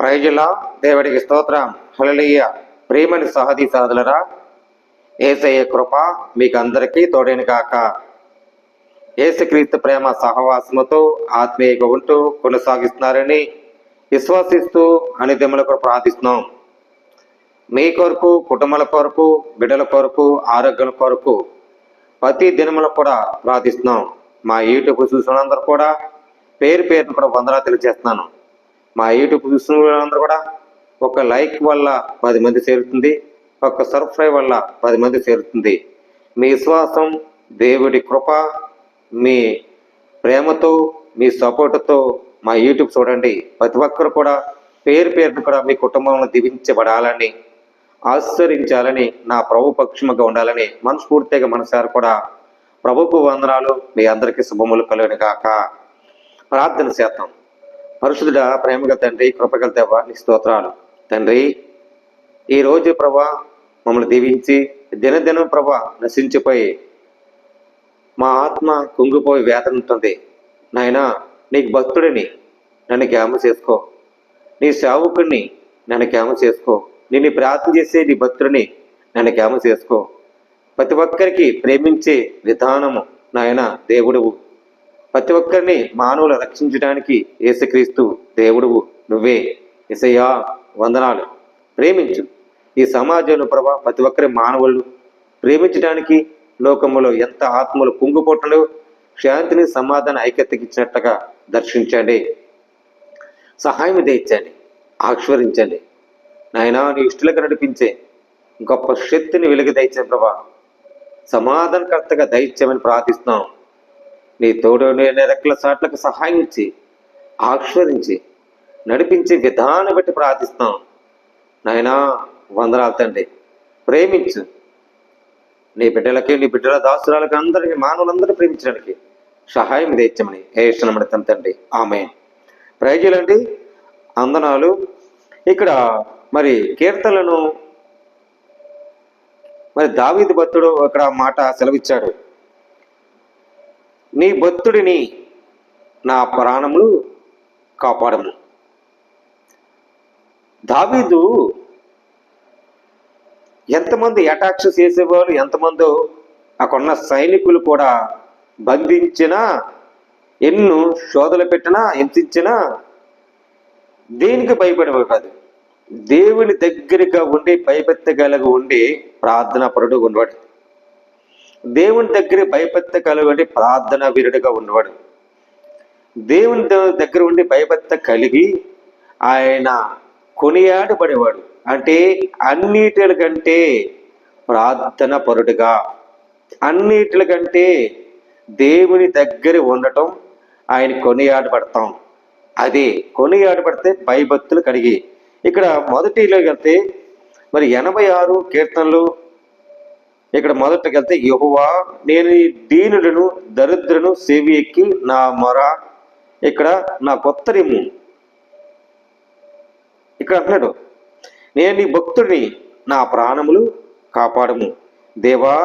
ప్రైజులా దేవుడికి స్తోత్రం. హల్లెలూయా. ప్రేమని సహది సాధులరా, యేసయ్య కృప మీకు అందరికీ తోడేను కాక. యేసుక్రీస్తు ప్రేమ సహవాసముతో ఆత్మీయంగా ఉంటూ కొనసాగిస్తున్నారని విశ్వాసిస్తూ అనుదినములకు ప్రార్థిస్తున్నాం. మీ కొరకు, కుటుంబాల కొరకు, బిడ్డల కొరకు, ఆరోగ్యం కొరకు ప్రతి దినములు కూడా ప్రార్థిస్తున్నాం. మా యూట్యూబ్ చూసినందరూ కూడా పేరు పేరును కూడా వందనాలు తెలియజేస్తున్నాను. మా యూట్యూబ్ చూసిన వాళ్ళందరూ కూడా ఒక లైక్ వల్ల 10 మంది చేరుతుంది, ఒక సబ్స్క్రైబ్ వల్ల 10 మంది చేరుతుంది. మీ విశ్వాసం, దేవుడి కృప, మీ ప్రేమతో, మీ సపోర్టుతో మా యూట్యూబ్ చూడండి. ప్రతి ఒక్కరు కూడా పేరు పేరును కూడా మీ కుటుంబంలో దీవించబడాలని, ఆశ్చర్యించాలని, నా ప్రభు పక్షముగా ఉండాలని మనస్ఫూర్తిగా మనసారి కూడా ప్రభుకు వందనాలు. మీ అందరికీ శుభములు కలుగును గాక. ప్రార్థన చేద్దాం. పరిశుద్ధుడా, ప్రేమగల తండ్రి, కృపగల దేవా, నీ స్తోత్రాలు తండ్రి. ఈరోజు ప్రభా మమ్మల్ని దీవించి దినదినం ప్రభా నశించిపోయి మా ఆత్మ కుంగిపోయి వేదన ఉంటుంది. నాయనా, నీకు భక్తుడిని నన్ను జ్ఞాపకం చేసుకో, నీ సేవకుడిని నన్ను జ్ఞాపకం చేసుకో, నిన్ను ప్రార్థన చేసే నీ భక్తుడిని నన్ను జ్ఞాపకం చేసుకో. ప్రతి ఒక్కరికి ప్రేమించే విధానము నాయన దేవుడువు. ప్రతి ఒక్కరిని మానవులు రక్షించడానికి యేసుక్రీస్తు దేవుడువు నువ్వే. యేసయ్యా వందనాలు. ప్రేమించు ఈ సమాజంలో ప్రభా ప్రతి ఒక్కరి మానవులు ప్రేమించడానికి లోకములో ఎంత ఆత్మలు కుంగిపోవటంలో శాంతిని, సమాధాన, ఐక్యతకి ఇచ్చినట్టుగా దర్శించండి. సహాయం దయచండి, ఆశీర్వదించండి. నాయనా, నీ ఇష్టలకు నడిపించే గొప్ప శక్తిని వెలుగు దయచండి ప్రభా. సమాధానకర్తగా దయచేయమని ప్రార్థిస్తున్నాం. నీ తోడు రెక్కల సాట్లకు సహాయం ఇచ్చి ఆశీర్వదించి నడిపించే విధానం బట్టి ప్రార్థిస్తాం. నాయనా వందనాలు తండ్రి. ప్రేమించు నీ బిడ్డలకి, నీ బిడ్డల దాసురాలకి, అందరికీ, మానవులందరూ ప్రేమించడానికి సహాయం తెచ్చమని ఏస్తున్నాం తండ్రి. ఆమేన్. ప్రైజులండి, వందనాలు. ఇక్కడ మరి కీర్తనలను మరి దావీదు భక్తుడు ఇక్కడ మాట సెలవిచ్చాడు. నీ భక్తుడిని నా ప్రాణములు కాపాడము. దావీదు ఎంతమంది అటాక్స్ చేసేవాళ్ళు, ఎంతమందో అక్కడున్న సైనికులు కూడా బంధించినా, ఎన్నో శోధలు పెట్టినా, హింసించినా దేనికి భయపడేవాడు కాదు. దేవుని దగ్గరగా ఉండి భయపెత్తగలిగి ఉండి ప్రార్థనా పరుడుగా ఉండేవాడు. దేవుని దగ్గర భయపెత్త కలిగి ప్రార్థన వీరుడిగా ఉన్నవాడు. దేవుని దగ్గర ఉండి భయపెత్త కలిగి ఆయన కొనియాడబడేవాడు. అంటే అన్నిటికంటే ప్రార్థన పరుడుగా, అన్నిటికంటే దేవుని దగ్గర ఉండటం ఆయన కొనియాడబడతాం. అది కొనియాడబడితే భయభక్తులు కలిగి. ఇక్కడ మొదటిలోకి వెళ్తే మరి 86 కీర్తనలు. ఇక్కడ మొదటికి వెళ్తే, యెహోవా నేను ఈ దీనులను, దరిద్రులను సేవి ఎక్కి నా మొర ఇక్కడ నా కొత్తరిము. ఇక్కడ అంటున్నాడు, నేను నీ భక్తుడిని, నా ప్రాణములు కాపాడము. దేవా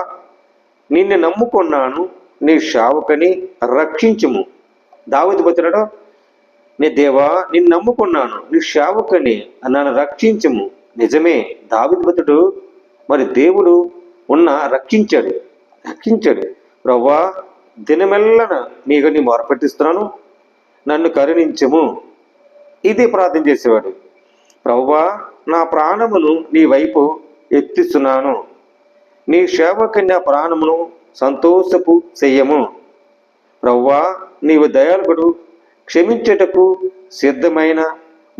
నిన్ను నమ్ముకున్నాను, నీ సేవకుని రక్షించుము. దావీదు భక్తుడు, నీ దేవా నిన్ను నమ్ముకున్నాను, నీ సేవకుని నన్ను రక్షించుము. నిజమే, దావీదు భక్తుడు మరి దేవుడు రక్షించాడు. ప్రభువా దినమెల్లన నీకు నీ మొరపెట్టిస్తున్నాను, నన్ను కరుణించము. ఇది ప్రార్థన చేసేవాడు. ప్రభువా నా ప్రాణమును నీ వైపు ఎత్తిస్తున్నాను, నీ సేవకు నా ప్రాణమును సంతోషపు చెయ్యము. ప్రభువా నీవు దయాళుడు, క్షమించుటకు సిద్ధమైన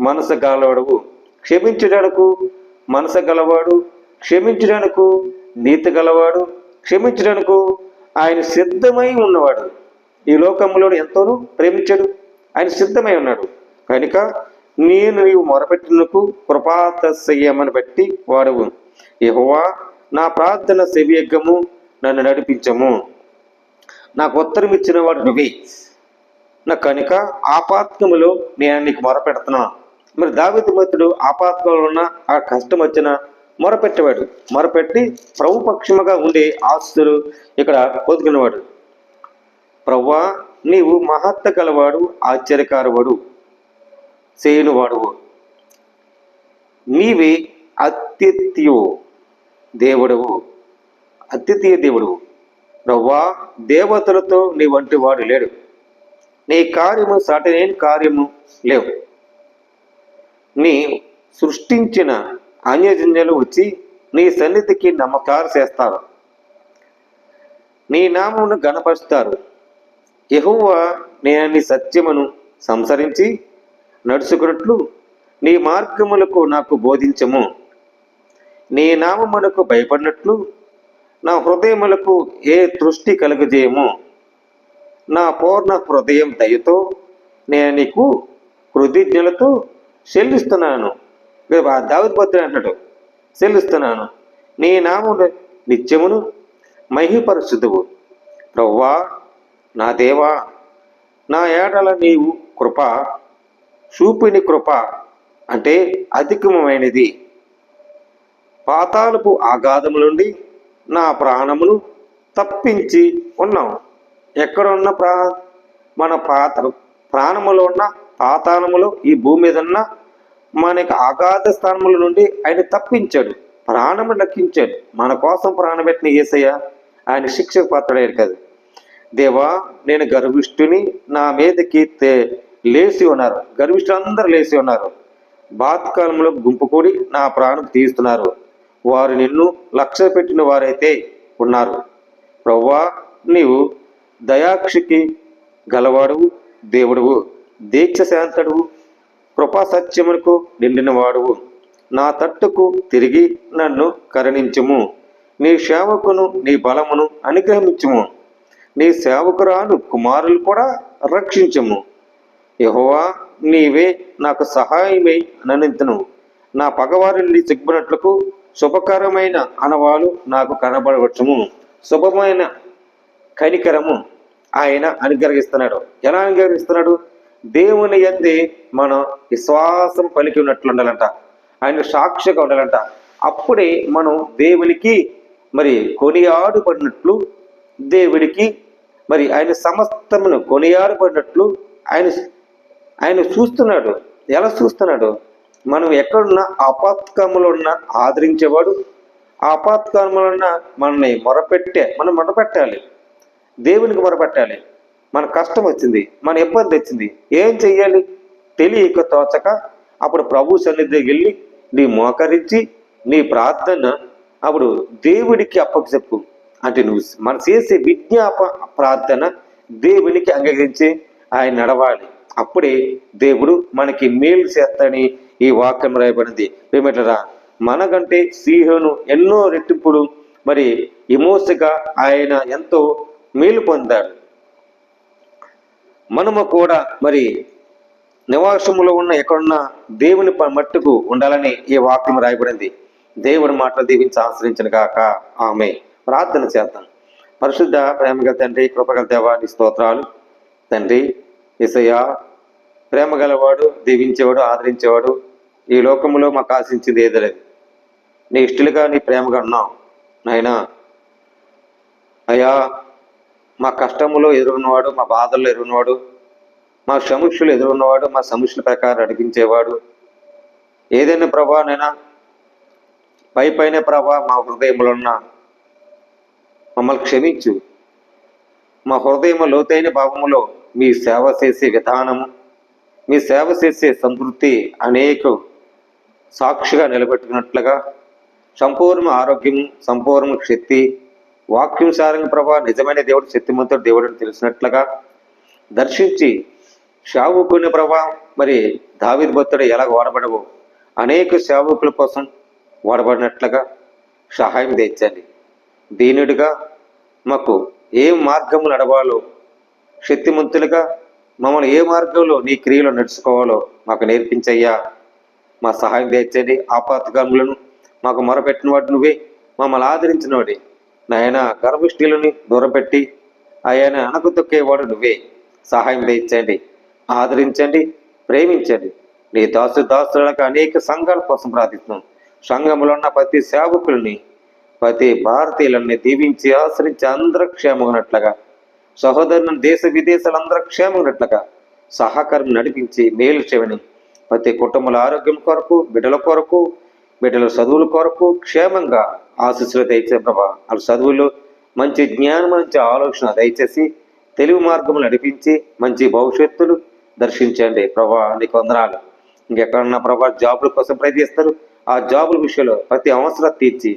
మనసు గలవాడు. క్షమించుటకు మనసు గలవాడు, క్షమించడానికి నీతి గలవాడు, క్షమించడానికి ఆయన సిద్ధమై ఉన్నవాడు. ఈ లోకంలో ఎంతోనూ ప్రేమించాడు, ఆయన సిద్ధమై ఉన్నాడు. కనుక నీవు మొరపెట్టినకు కృపాతిశయమని బట్టి వాడవు. యెహోవా నా ప్రార్థన సెవియగ్గము, నన్ను నడిపించము. నాకు ఉత్తరం ఇచ్చిన వాడు నువ్వే. నా కనుక ఆపాత్కములో నేను నీకు మొరపెడుతున్నా. మరి దావీదు భక్తుడు ఆపాత్కంలో ఉన్న, ఆ కష్టం వచ్చిన మొరపెట్టేవాడు. మొరపెట్టి ప్రభు పక్షముగా ఉండే ఆస్తులు ఇక్కడ పొందుకునేవాడు. ప్రభువా నీవు మహత్త గలవాడు, ఆశ్చర్యకారవాడు, చేయనువాడు. నీవే అద్వితీయ దేవుడవు, అద్వితీయ దేవుడవు. ప్రభువా, దేవతలతో నీ వంటి వాడు లేడు. నీ కార్యము సాటిలేని కార్యము లేవు. నీ సృష్టించిన అన్యజన్యులు వచ్చి నీ సన్నిధికి నమస్కారం చేస్తారు, నీ నామమును గణపరుస్తారు. యెహోవా, నేను నీ సత్యమును సంసరించి నడుచుకున్నట్లు నీ మార్గములకు నాకు బోధించము. నీ నామమునకు భయపడినట్లు నా హృదయములకు ఏ తృష్టి కలుగజేయము. నా పూర్ణ హృదయం దయతో నేను నీకు కృతజ్ఞతలతో చెల్లిస్తున్నాను. దావీదు భక్తుడు అంటాడు, చెల్లిస్తున్నాను. నీ నామమును నిత్యమును మహిమపరచుదువు. ప్రభువా, నా దేవా, నా ఏడల నీవు కృప చూపిని కృప అంటే అధికమైనది. పాతాళపు ఆఘాతము నుండి నా ప్రాణమును తప్పించి ఉన్నావు. ఎక్కడున్న మన ప్రాణములో ఉన్న పాతాళములో, ఈ భూమి మీద ఉన్న మనకి అగాధ స్థానముల నుండి ఆయన తప్పించాడు, ప్రాణము రక్షించాడు. మన కోసం ప్రాణం పెట్టిన యేసయ్య ఆయన శిక్షకు పాత్రుడయ్యాడు కదా. దేవా, నేను గర్విష్ఠుని, నా మీదకి లేచి ఉన్నారు, గర్విష్ఠులు అందరూ లేచి ఉన్నారు. బాత్కాలంలో గుంపు కూడి నా ప్రాణం తీస్తున్నారు. వారు నిన్ను లక్ష్య పెట్టిన వారైతే ఉన్నారు. ప్రభువా, నీవు దయాక్షికి గలవాడువు, దేవుడువు, దీక్ష శాంతుడువు, కృపా సత్యమునకు నిండిన వాడువు. నా తట్టుకు తిరిగి నన్ను కరుణించుము. నీ సేవకును నీ బలమును అనుగ్రహించుము. నీ సేవకురాలు కుమారులు కూడా రక్షించుము. యెహోవా, నీవే నాకు సహాయమై నన్నింతును. నా పగవారిని సిగ్గునట్లకు శుభకరమైన అనవాలు నాకు కనబడవచ్చుము. శుభమైన కనికరము ఆయన అనుగ్రహిస్తున్నాడు. ఎలా అనుగ్రహిస్తున్నాడు? దేవుని యందే మనం విశ్వాసం పలికి ఉన్నట్లు ఉండాలంట, ఆయన సాక్షిగా ఉండాలంట. అప్పుడే మనం దేవునికి కొనియాడుపడినట్లు, దేవుడికి ఆయన సమస్తమును కొనియాడుపడినట్లు ఆయన చూస్తున్నాడు. ఎలా చూస్తున్నాడు? మనం ఎక్కడున్నా ఆపత్కములో ఉన్న ఆదరించేవాడు, ఆ ఆపత్కములో ఉన్న మనల్ని మనం మొరపెట్టాలి, దేవునికి మొరపెట్టాలి. మన కష్టం వచ్చింది, మన ఇబ్బంది వచ్చింది, ఏం చెయ్యాలి తెలియక తోచక అప్పుడు ప్రభు సన్నిధికి వెళ్ళి నీ మోకరించి నీ ప్రార్థన అప్పుడు దేవుడికి అప్పచెప్పు. అంటే నువ్వు మనం చేసే విజ్ఞాప ప్రార్థన దేవునికి అంగీకరించి ఆయన నడవాలి. అప్పుడే దేవుడు మనకి మేలు చేస్తాడని ఈ వాక్యం రాయబడింది. ఏమిట్లరా, మనకంటే సీహోను ఎన్నో రెట్టింపులు విమోచగా ఆయన ఎంతో మేలు పొందాడు. మనము కూడా నివాసములో ఉన్న ఎక్కడున్నా దేవుని మట్టుకు ఉండాలని ఈ వాక్యం రాయబడింది. దేవుని మాటలు దీవించి ఆశ్రయించిన గాక. ఆమె ప్రార్థన చేద్దాం. పరిశుద్ధ ప్రేమగల తండ్రి, కృపగల దేవా, నీ స్తోత్రాలు తండ్రి. యేసయ్యా, ప్రేమ గలవాడు, దీవించేవాడు, ఆదరించేవాడు. ఈ లోకంలో మాకు ఆశించింది ఏది లేదు. నీ ఇష్టలుగా నీ ప్రేమగా ఉన్నాం నాయనా. అయ్యా, మా కష్టములో ఎదురున్నవాడు, మా బాధల్లో ఎదురున్నవాడు, మా సమస్యలు ఎదురున్నవాడు, మా సమస్యల ప్రకారం నడిపించేవాడు. ఏదైనా ప్రభా నైనా పైన ప్రభా మా హృదయంలో ఉన్న మమ్మల్ని క్షమించు. మా హృదయం లోతైన భావములో మీ సేవ చేసే విధానము, మీ సేవ చేసే సంతృప్తి అనేక సాక్షిగా నిలబెట్టుకున్నట్లుగా సంపూర్ణ ఆరోగ్యము, సంపూర్ణ శక్తి, వాక్యానుసారంగా ప్రభా నిజమైన దేవుడు, శక్తిమంతుడు దేవుడు అని తెలిసినట్లుగా దర్శించి సేవకుని ప్రభా దావీదు భక్తుడు ఎలా వాడబడవో అనేక సేవకుల కోసం వాడబడినట్లుగా సహాయం తెచ్చండి. దీనుడిగా మాకు ఏ మార్గము నడవాలో, శక్తిమంతులుగా మమ్మల్ని ఏ మార్గంలో నీ క్రియలో నడుచుకోవాలో మాకు నేర్పించయ్యా. మా సహాయం తెచ్చండి. ఆపత్కాలములను మాకు మొరపెట్టిన వాడు నువ్వే, మమ్మల్ని ఆదరించిన వాడి నాయన. గర్భష్ఠులని దూరం పెట్టి ఆయన అనకు తొక్కేవాడు నువ్వే. సహాయం తెచ్చండి, ఆదరించండి, ప్రేమించండి. నీ దాసులకు అనేక సంఘాల కోసం ప్రార్థిస్తున్నాం. సంఘంలో ఉన్న ప్రతి సేవకుల్ని, ప్రతి భారతీయులని దీవించి ఆశ్రయించి అందరూ క్షేమగినట్లుగా, సహోదరులను దేశ విదేశాలు అందరూ క్షేమగినట్లుగా సహకారం నడిపించి మేలు చేయని ప్రతి కుటుంబాల ఆరోగ్యం కొరకు, బిడ్డల కొరకు, బిడ్డల చదువుల కొరకు క్షేమంగా ఆశీస్సులు దయచే ప్రభా. వాళ్ళ చదువుల్లో మంచి జ్ఞానం, మంచి ఆలోచన దయచేసి తెలివి మార్గం నడిపించి మంచి భవిష్యత్తులు దర్శించండి ప్రభా. నీకు వందనాలు. ఇంకెక్కడన్నా ప్రభా జాబుల కోసం ప్రయత్నిస్తారు, ఆ జాబుల విషయంలో ప్రతి అవసరం తీర్చి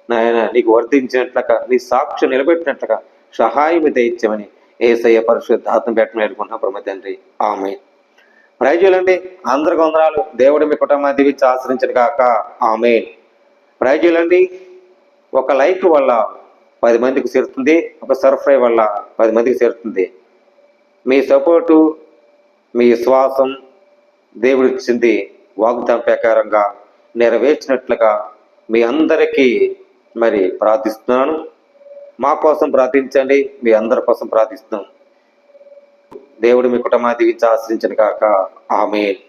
నాయన నీకు వర్తించినట్లుగా, నీ సాక్ష్యం నిలబెట్టినట్లుగా సహాయం దయచేయమని యేసయ్య పరిశుద్ధాత్మ పెట్టమని వేడుకుంటున్నాం బ్రహ్మ తండ్రి. ఆమె ప్రైజులండి. అందరికి వందనాలు. దేవుడు మీ కుటుంబాన్ని దీవించి ఆశ్రయించను కాక. ఆమె ప్రైజులండి. ఒక లైక్ వల్ల 10 మందికి చేరుతుంది, ఒక సర్ఫ్రై వల్ల 10 మందికి చేరుతుంది. మీ సపోర్టు, మీ విశ్వాసం దేవుడు ఇచ్చింది వాగ్దానం ప్రకారంగా నెరవేర్చినట్లుగా మీ అందరికీ మరి ప్రార్థిస్తున్నాను. మా కోసం ప్రార్థించండి, మీ అందరి కోసం ప్రార్థిస్తున్నాం. దేవుడు మీ కుటుంబాన్ని దీవించి ఆశ్రయించను కాక. ఆమేన్.